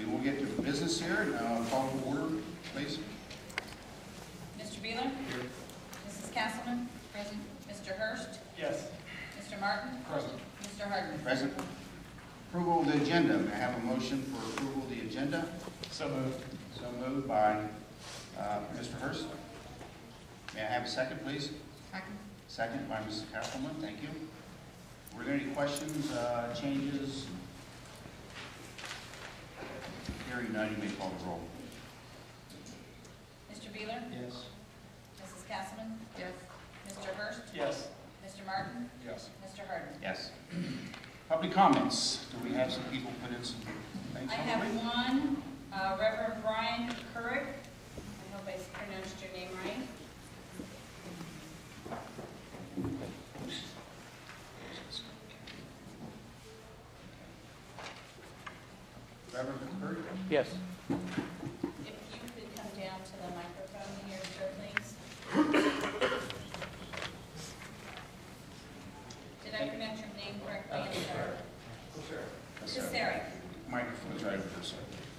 We will get to business here. Call to order, please. Mr. Beeler? Here. Mrs. Castleman? Present. Mr. Hurst? Yes. Mr. Martin? Present. Mr. Hardman? Present. Approval of the agenda. May I have a motion for approval of the agenda? So moved. So moved by Mr. Hurst. May I have a second, please? Second. Second by Mrs. Castleman. Thank you. Were there any questions, changes? Hearing none, you may call the roll. Mr. Beeler? Yes. Mrs. Castleman? Yes. Mr. Hurst? Yes. Mr. Martin? Yes. Mr. Hardman? Yes. Public comments. Do we have some people put in some things? I have one, Reverend Brian Couric. I hope I pronounced your name right. Reverend Kurt? Yes. If you could come down to the microphone here, sir, please. Did I pronounce your name correctly? Yes, sir. Cesare. Microphone's right over there, sir.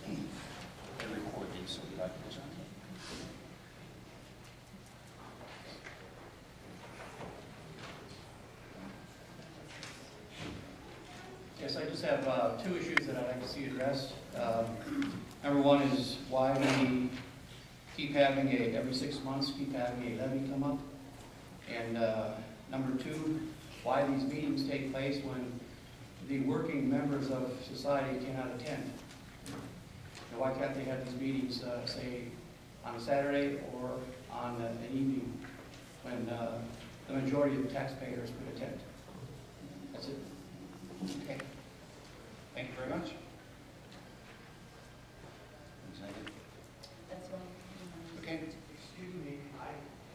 They record these, so we like this on. Yes, I just have two issues that I'd like to see addressed. Number one is why we keep having every 6 months, keep having a levy come up. And number two, why these meetings take place when the working members of society cannot attend. And why can't they have these meetings, say, on a Saturday or on an evening when the majority of taxpayers could attend? That's it. Okay. Thank you very much. Is that it? That's one. Okay. Excuse me, I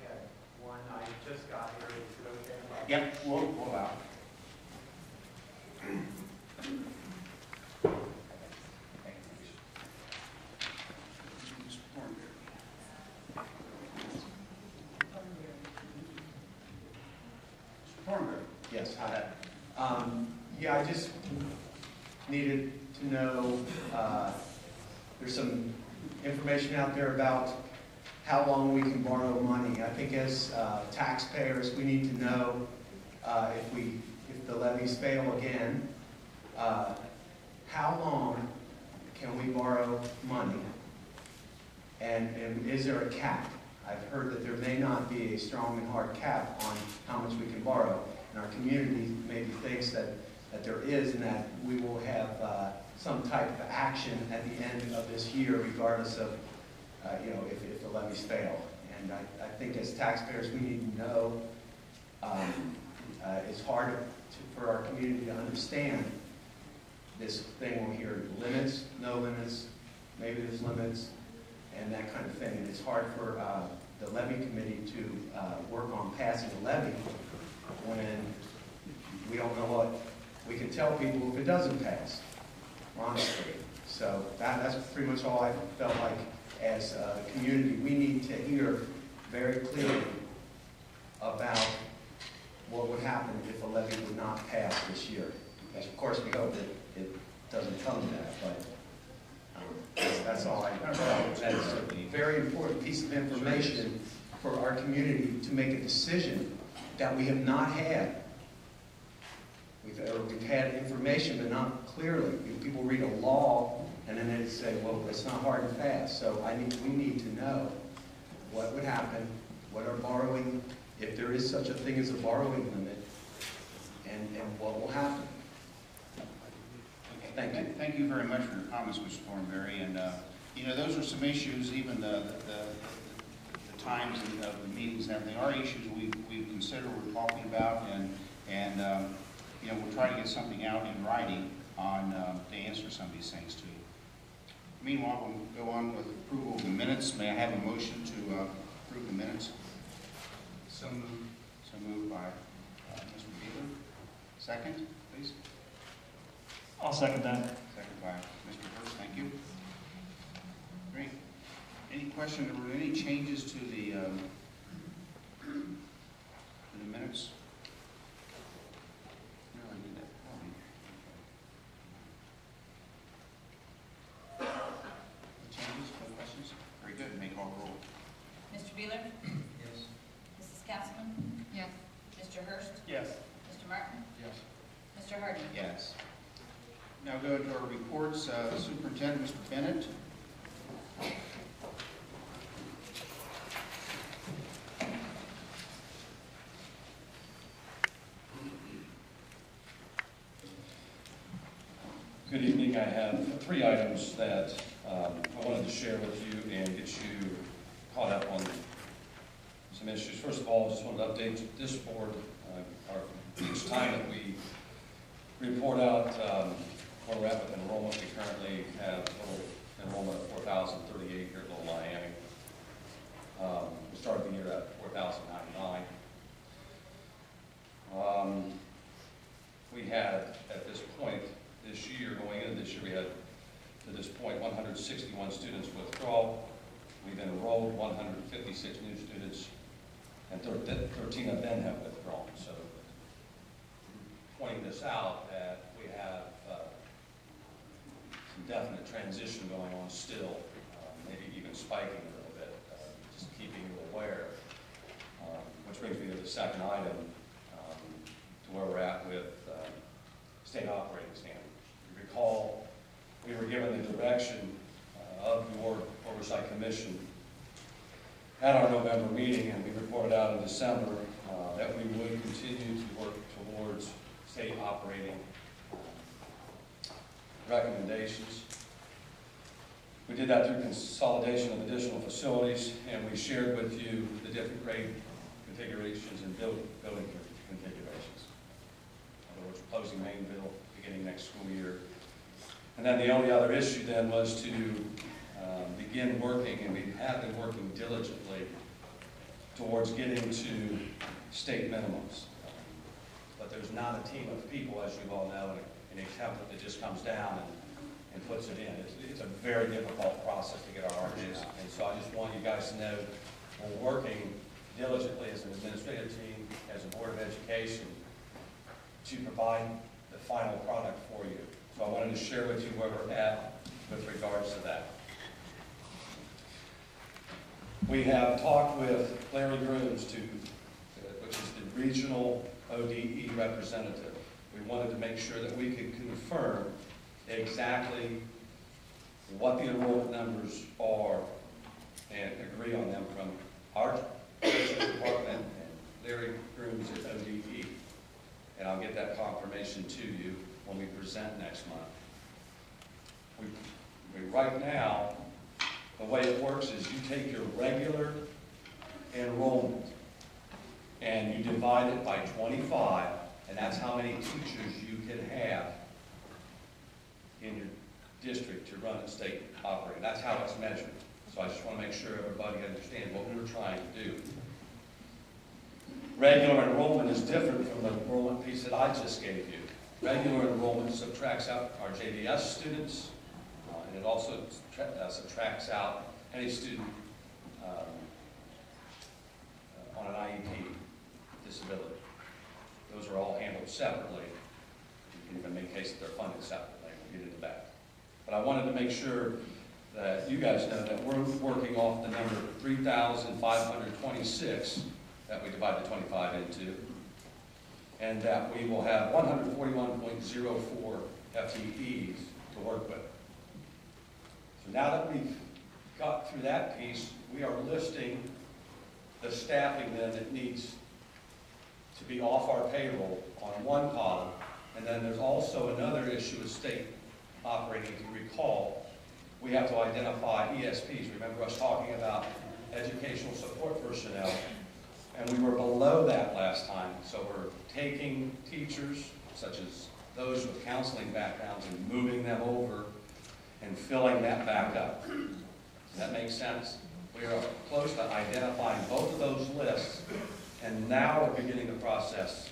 had one, I just got here, is it okay? Yep, we'll allow. Yes, hi. Yeah, I just needed to know, there's some information out there about how long we can borrow money. I think as taxpayers, we need to know if the levies fail again, how long can we borrow money? And is there a cap? I've heard that there may not be a strong and hard cap on how much we can borrow. And our community maybe thinks that there is, and that we will have some type of action at the end of this year, regardless of if the levies fail. And I think as taxpayers, we need to know. It's hard for our community to understand this thing when we hear limits, no limits, maybe there's limits, and that kind of thing. And it's hard for the levy committee to work on passing a levy when we don't know what we can tell people if it doesn't pass, honestly. So that's pretty much all I felt like as a community. We need to hear very clearly about what would happen if a levy would not pass this year. And of course, we hope that it doesn't come to that, but that's all I felt. That is a very important piece of information for our community to make a decision that we have not had. We've had information, but not clearly. People read a law, and then they say, well, it's not hard and fast. So we need to know what would happen, what our borrowing, if there is such a thing as a borrowing limit, and what will happen. Thank you. Thank you very much for your comments, Mr. Thornberry. And those are some issues, even the times of the meetings and everything, are issues we consider, we're talking about, and we'll try to get something out in writing on to answer some of these things to you. Meanwhile, we'll go on with approval of the minutes. May I have a motion to approve the minutes? So moved. So moved by Mr. Beeler. Second, please. I'll second that. Second by Mr. Hurst. Thank you. Great. Any questions or any changes to the minutes? No, I need that. Mr. Hurst? Yes. Mr. Martin? Yes. Mr. Hardy? Yes. Now go to our reports. Superintendent, Mr. Bennett. Good evening. I have 3 items that I wanted to share with you and get you caught up on some issues. First of all, I just wanted to update this board. Each time that we report out where we're at with enrollment, we currently have total enrollment of 4,038 here at Little Miami. We started the year at 4,099. We had, at this point, this year, going into this year, we had, to this point, 161 students withdraw. We've enrolled 156 new students, and 13 of them have withdrawn. So, pointing this out, that we have some definite transition going on still, maybe even spiking a little bit, just keeping you aware. Which brings me to the second item, to where we're at with state operating standards. You recall, we were given the direction of your Oversight Commission at our November meeting, and we reported out in December that we would continue to work towards state operating recommendations. We did that through consolidation of additional facilities, and we shared with you the different grade configurations and building configurations. In other words, closing Mainville beginning next school year. And then the only other issue then was to begin working, and we have been working diligently towards getting to state minimums. But there's not a team of people, as you all know, in a template that just comes down and puts it in. It's a very difficult process to get our arms out. And so I just want you guys to know we're working diligently as an administrative team, as a Board of Education, to provide the final product for you. So I wanted to share with you where we're at with regards to that. We have talked with Larry Grooms, which is the regional ODE representative. We wanted to make sure that we could confirm exactly what the enrollment numbers are and agree on them from our department and Larry Grooms at ODE. And I'll get that confirmation to you when we present next month. Right now, the way it works is you take your regular enrollment and you divide it by 25, and that's how many teachers you can have in your district to run a state operating. That's how it's measured. So I just want to make sure everybody understands what we're trying to do. Regular enrollment is different from the enrollment piece that I just gave you. Regular enrollment subtracts out our JDS students, and it also subtracts out any student on an IEP disability. Those are all handled separately. You can even make cases that they're funded separately. We'll get into that. But I wanted to make sure that you guys know that we're working off the number 3,526 that we divide the 25 into, and that we will have 141.04 FTEs to work with. So now that we've got through that piece, we are listing the staffing then that needs to be off our payroll on one column, and then there's also another issue with state operating. If you recall, we have to identify ESPs. Remember us talking about educational support personnel, and we were below that last time. So we're taking teachers, such as those with counseling backgrounds, and moving them over and filling that back up. Does that make sense? We are close to identifying both of those lists, and now we're beginning the process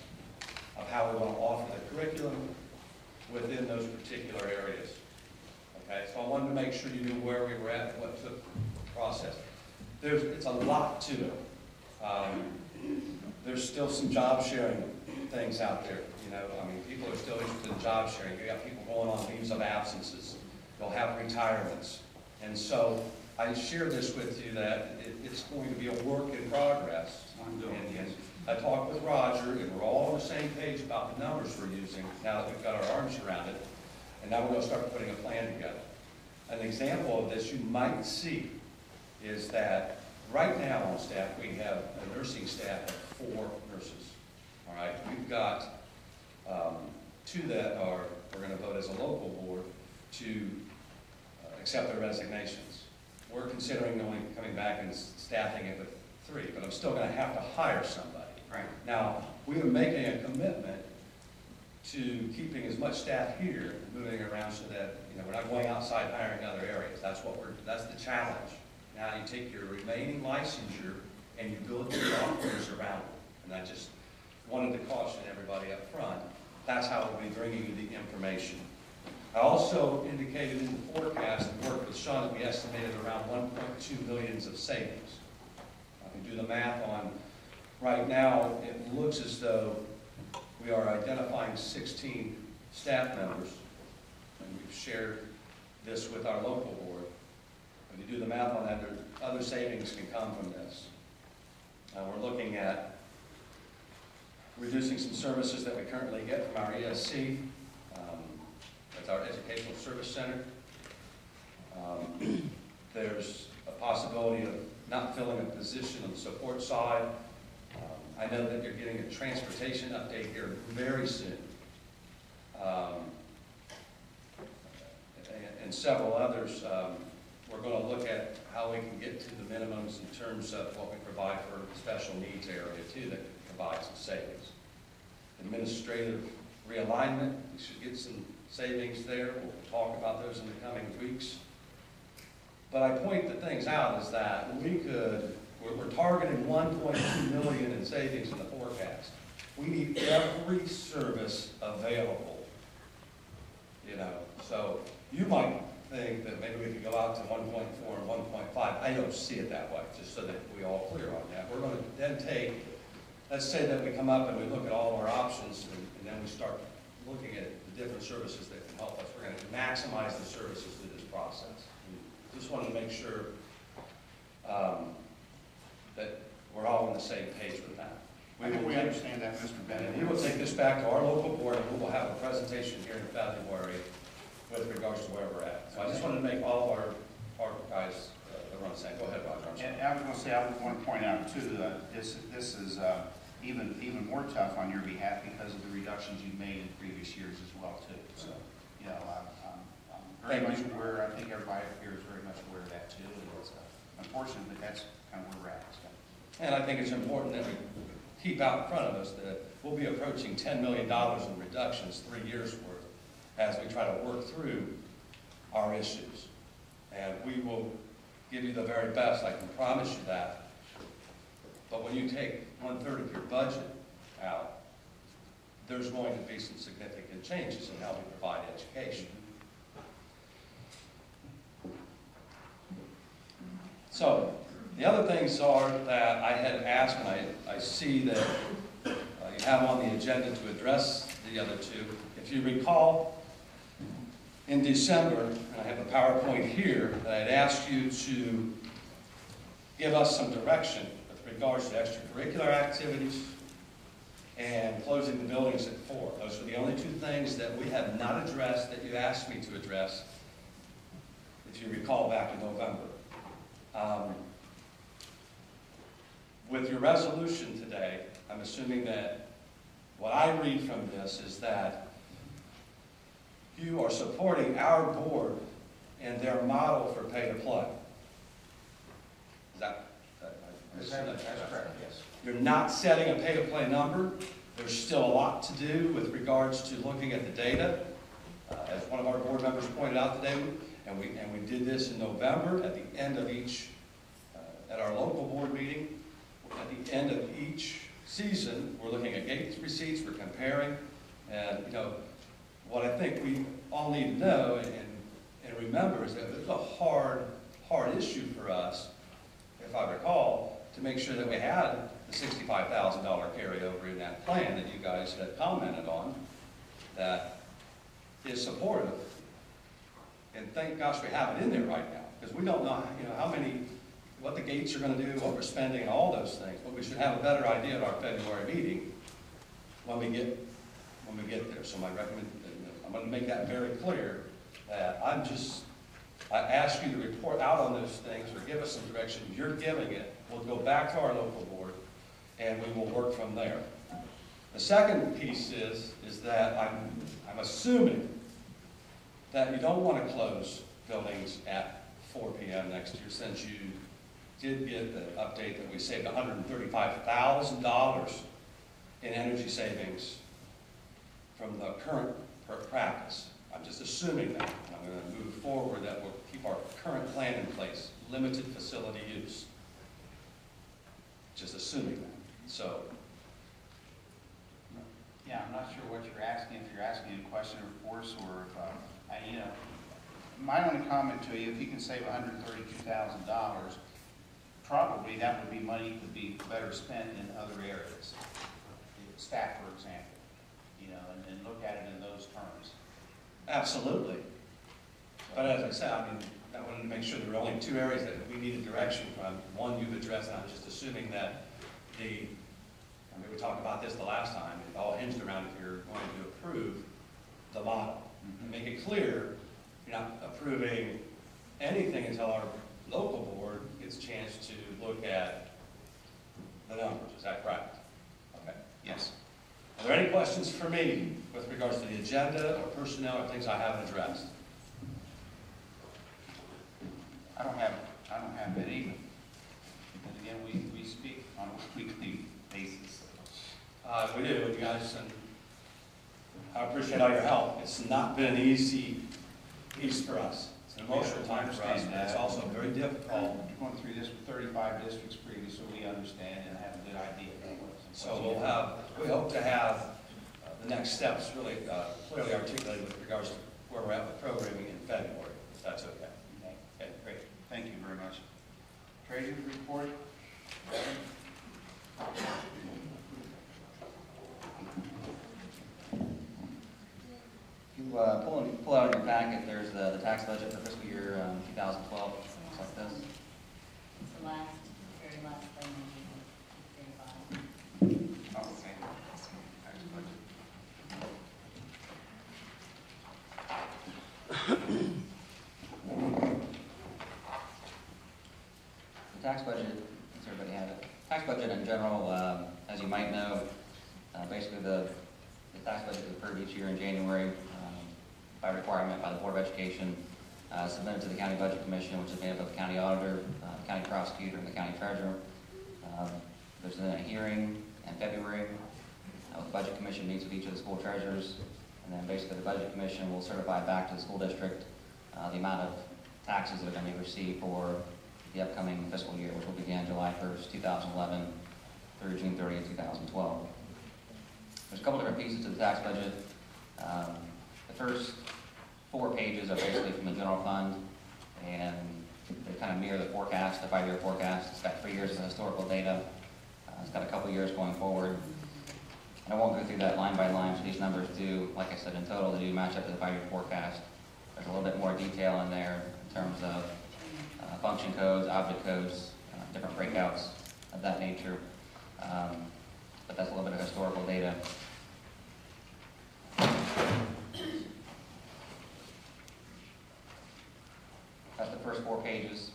of how we want to offer the curriculum within those particular areas. Okay, so I wanted to make sure you knew where we were at, what took the process. It's a lot to it. There's still some job sharing things out there. You know, I mean, people are still interested in job sharing. You got people going on leaves of absences. They'll have retirements. And so I share this with you that it's going to be a work in progress. I talked with Roger, and we're all on the same page about the numbers we're using, now that we've got our arms around it, and now we're gonna start putting a plan together. An example of this you might see is that right now on staff, we have a nursing staff of 4 nurses, all right? We've got 2 that we're gonna vote as a local board to accept their resignations. We're considering only coming back and staffing it with 3, but I'm still gonna have to hire somebody. Right. Now, we are making a commitment to keeping as much staff here, moving around so that, we're not going outside hiring other areas. That's the challenge. Now you take your remaining licensure and you build your offers around it. And I just wanted to caution everybody up front, that's how we'll be bringing you the information. I also indicated in the forecast and worked with Sean that we estimated around 1.2 million of savings. I can do the math on, right now, it looks as though we are identifying 16 staff members, and we've shared this with our local board. When you do the math on that, other savings can come from this. We're looking at reducing some services that we currently get from our ESC. That's our Educational Service Center. There's a possibility of not filling a position on the support side. I know that you're getting a transportation update here very soon. And several others. We're going to look at how we can get to the minimums in terms of what we provide for the special needs area too, that provides some savings. Administrative realignment, we should get some savings there. We'll talk about those in the coming weeks. But I point the things out is that we're targeting 1.2 million in savings in the forecast. We need every service available, So you might think that maybe we could go out to 1.4 and 1.5. I don't see it that way, just so that we're all clear on that. We're going to then let's say that we come up and we look at all of our options, and then we start looking at the different services that can help us. We're going to maximize the services through this process. We just wanted to make sure that we're all on the same page with that. I think we understand that, Mr. Bennett. We will take this back to our local board, and we will have a presentation here in February with regards to where we're at. So I just wanted to make all of our guys run the same. Go ahead, Roger. And I was going to say, I would want to point out too, this is even more tough on your behalf because of the reductions you've made in previous years as well too. So, I'm very much aware. I think everybody up here is very much aware of that too. And it's unfortunate, but that's kind of where we're at. So. And I think it's important that we keep out in front of us that we'll be approaching $10 million in reductions 3 years worth as we try to work through our issues. And we will give you the very best, I can promise you that. But when you take 1/3 of your budget out, there's going to be some significant changes in how we provide education. So, the other things are that I had asked, and I see that you have on the agenda to address the other two. If you recall, in December, and I have a PowerPoint here, that I had asked you to give us some direction with regards to extracurricular activities and closing the buildings at 4. Those are the only 2 things that we have not addressed that you asked me to address, if you recall back in November. With your resolution today, I'm assuming that what I read from this is that you are supporting our board and their model for pay to play. Is that That's correct, yes. You're not setting a pay to play number. There's still a lot to do with regards to looking at the data. As one of our board members pointed out today, and we did this in November at the end of each, at our local board meeting. At the end of each season, we're looking at gate receipts, we're comparing, and what I think we all need to know and remember is that it's a hard issue for us, if I recall, to make sure that we had the $65,000 carryover in that plan that you guys had commented on that is supportive. And thank gosh we have it in there right now, because we don't know how many what the gates are gonna do, what we're spending, and all those things, but we should have a better idea at our February meeting when we get there. So I'm gonna make that very clear, that I ask you to report out on those things or give us some direction. You're giving it. We'll go back to our local board and we will work from there. The second piece is that I'm assuming that you don't want to close buildings at 4 p.m. next year, since you did get the update that we saved $135,000 in energy savings from the current practice. I'm just assuming that. I'm going to move forward that we'll keep our current plan in place, limited facility use. Just assuming that. So, Yeah, I'm not sure what you're asking, if you're asking a question of force or if, my only comment to you, if you can save $132,000, probably that would be money that would be better spent in other areas. Staff, for example, and look at it in those terms. absolutely. But as I said, I wanted to make sure there were only two areas that we needed direction from. One you've addressed, and I'm just assuming that we talked about this the last time, it all hinged around if you're going to approve the model. And make it clear, you're not approving anything until our local board gets a chance to look at the numbers. Is that correct? Okay. Yes. Are there any questions for me with regards to the agenda or personnel or things I haven't addressed? I don't have any. But again, we speak on a weekly basis. We do, you guys, and I appreciate all your help. It's not been an easy piece for us. It's an emotional time for us, but it's also very difficult. Going through this with 35 districts previously, we understand and have a good idea. So we hope to have the next steps really clearly articulated with regards to where we're at with programming in February, if that's okay. Okay, great. Thank you very much. Treasurer's report. If you pull out in your packet, there's the tax budget for fiscal year 2012. Looks like this. It's the very last thing. Oh, okay. Tax budget. The tax budget, does everybody have it? Tax budget in general, as you might know, basically the tax budget is approved each year in January by requirement by the Board of Education, submitted to the County Budget Commission, which is made up of the county auditor, county prosecutor, and the county treasurer. There's then a hearing in February. The Budget Commission meets with each of the school treasurers, and then basically the Budget Commission will certify back to the school district the amount of taxes that are going to be received for the upcoming fiscal year, which will begin July 1st, 2011 through June 30th, 2012. There's a couple different pieces to the tax budget. The first 4 pages are basically from the general fund, and they kind of mirror the forecast, the 5-year forecast. It's got 3 years of historical data. It's got a couple years going forward. And I won't go through that line by line, so these numbers do, like I said, in total, they do match up to the 5-year forecast. There's a little bit more detail in there in terms of function codes, object codes, different breakouts of that nature. But that's a little bit of historical data. That's the first 4 pages.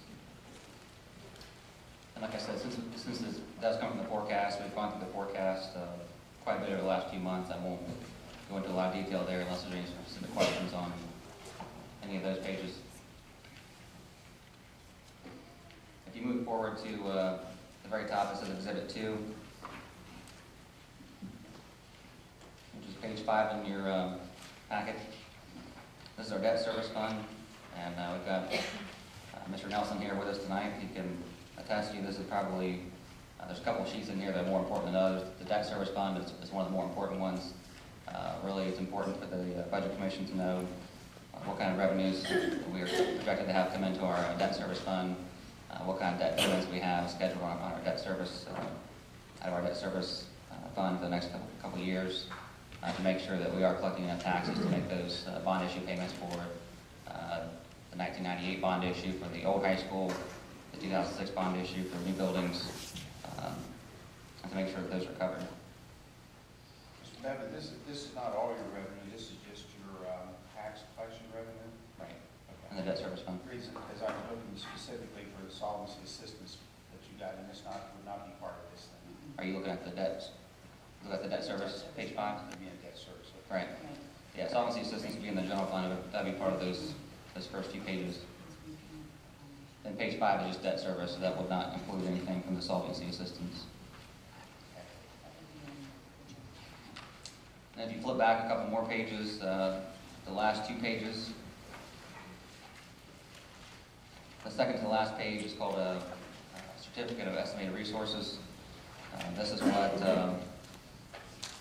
And like I said, since this does come from the forecast, we've gone through the forecast quite a bit over the last few months. I won't go into a lot of detail there unless there's any specific questions on any of those pages. If you move forward to the very top, it says Exhibit 2, which is page 5 in your packet. This is our debt service fund, and we've got Mr. Nelson here with us tonight. He can attest to you this is probably, there's a couple of sheets in here that are more important than others. The debt service fund is one of the more important ones. Really, it's important for the Budget Commission to know what kind of revenues we are projected to have come into our debt service fund, what kind of debt payments we have scheduled on our debt service, out of our debt service fund for the next couple of years, to make sure that we are collecting enough taxes to make those bond issue payments for the 1998 bond issue for the old high school, the 2006 bond issue for new buildings, and to make sure that those are covered. Mr. Babbitt, this is not all your revenue, this is just your tax collection revenue? Right. Okay. And the debt service fund. The reason, because I was looking specifically for the solvency assistance that you got, and this would not be part of this thing. Are you looking at the debts? Look at the debt service, page 5? It'd be a debt service. Right. Yeah, solvency assistance would be in the general fund, that'd be part of those first few pages. Then page 5 is just debt service, so that would not include anything from the solvency assistance. And if you flip back a couple more pages, the last 2 pages, the second to the last page is called a certificate of estimated resources. This is what the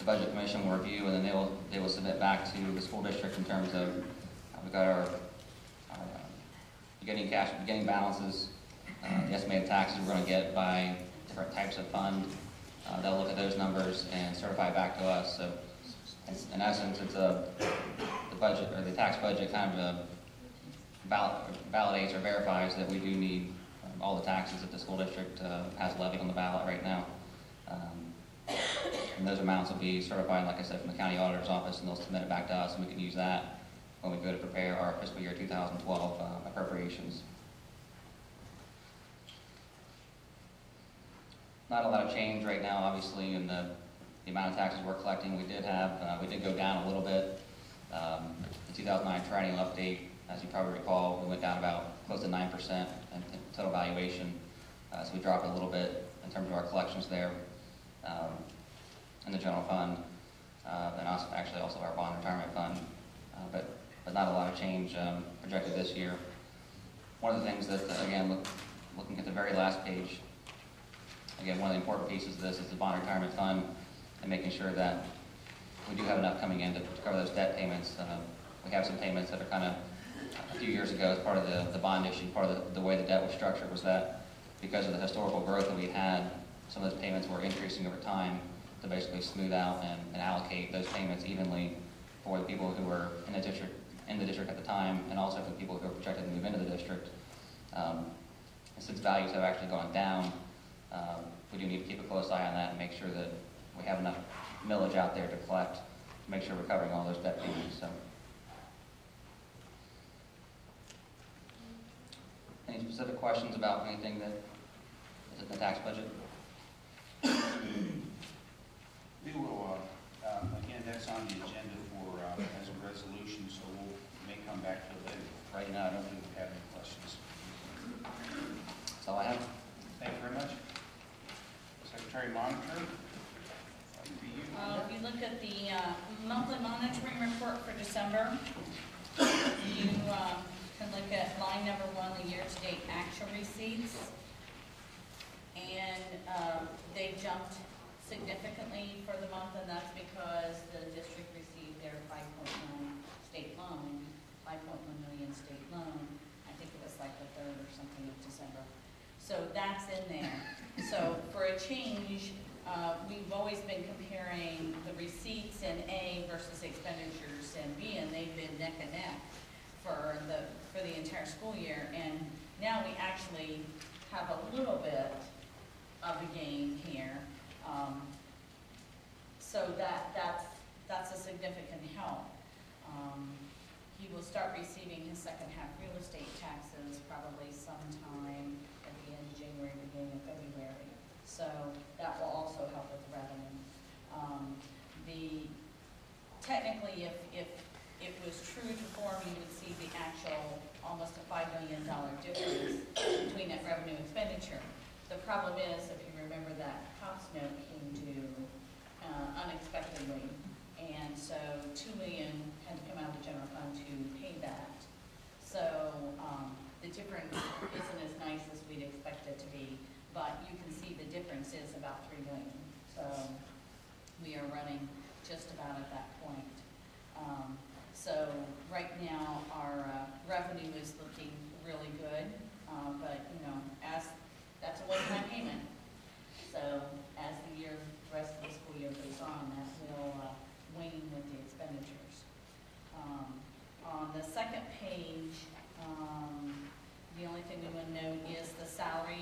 Budget Commission will review, and then they will submit back to the school district in terms of, we've got our beginning cash, beginning balances, the estimated taxes we're going to get by different types of fund. They'll look at those numbers and certify back to us. So in essence, it's the budget, or the tax budget kind of validates or verifies that we do need all the taxes that the school district has levied on the ballot right now. And those amounts will be certified, like I said, from the county auditor's office, and they'll submit it back to us, and we can use that when we go to prepare our fiscal year 2012 appropriations. Not a lot of change right now, obviously, in the amount of taxes we're collecting. We did go down a little bit. The 2009 triennial update, as you probably recall, we went down about close to 9% in total valuation. So we dropped a little bit in terms of our collections there in the general fund, and also our bond retirement fund. But not a lot of change projected this year. One of the things that, again, looking at the very last page, again, one of the important pieces of this is the bond retirement fund and making sure that we do have enough coming in to cover those debt payments. We have some payments that are kind of, a few years ago, as part of the bond issue, part of the way the debt was structured was that because of the historical growth that we had, some of those payments were increasing over time to basically smooth out and allocate those payments evenly for the people who were in the district at the time, and also for the people who are projected to move into the district. And since values have actually gone down, we do need to keep a close eye on that and make sure that we have enough millage out there to collect, to make sure we're covering all those debt payments. So, any specific questions about anything that is in the tax budget? We will, again, that's on the agenda for, as a resolution, so we may come back to it later. Right now, I don't think we have any questions. That's all I have. Thank you very much. Secretary Monitor. If you look at the monthly monitoring report for December, you can look at line number 1, the year-to-date actual receipts, and they jumped significantly for the month, and that's because the district received their 5.1 state loan, 5.1 million state loan. I think it was like the 3rd or something of December. So that's in there. So for a change, we've always been comparing the receipts in A versus expenditures in B, and they've been neck and neck for the entire school year. And now we actually have a little bit of a gain here. So that's a significant help. He will start receiving his second half real estate taxes probably sometime at the end of January, beginning of February. So that will also help with the revenue. Technically, if it was true to form, you would see the actual almost a $5 million difference between that revenue and expenditure. The problem is, if you remember, that COPS note came due unexpectedly, and so $2 million had to come out of the general fund to pay that. So the difference isn't as nice as we'd expect it to be, but you can see the difference is about $3 million. So we are running just about at that point. So right now our revenue is looking really good, but as that's a one-time payment. So as the rest of the school year goes on, that will wane with the expenditures. On the second page, the only thing we want to note is the salary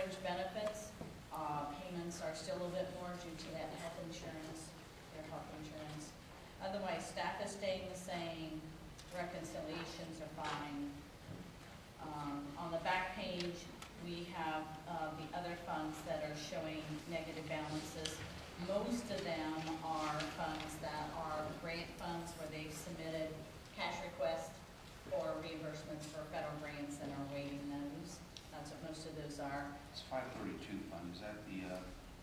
fringe benefits, payments are still a little bit more due to that health insurance, their health insurance. Otherwise, staff is staying the same, reconciliations are fine. On the back page, we have the other funds that are showing negative balances. Most of them are funds that are grant funds where they've submitted cash requests for reimbursements for federal grants and are waiting those. That's what most of those are. It's 532 fund, is that the,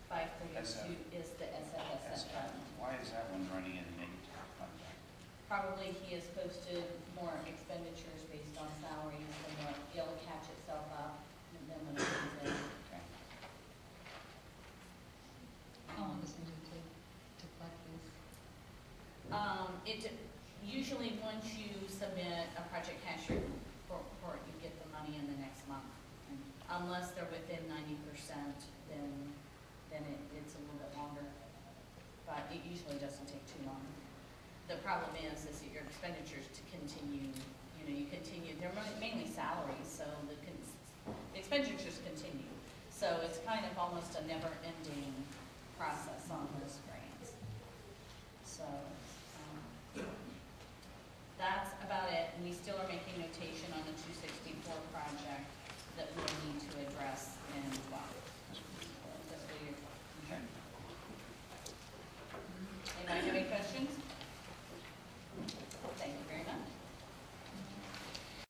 532 is the SFSS fund. why is that one running in a negative fund? Probably he has posted more expenditures based on salaries and it'll catch itself up and then when it comes in. Okay. How long does it take to collect these? Usually once you submit a project cash report, you get the money in the next month. Unless they're within 90%, then it's a little bit longer. But it usually doesn't take too long. The problem is that your expenditures to continue, you continue, they're mainly salaries, so the expenditures continue. So it's kind of almost a never-ending process on those grants. So that's about it. And we still are making notation on the 264 project that we'll need to address in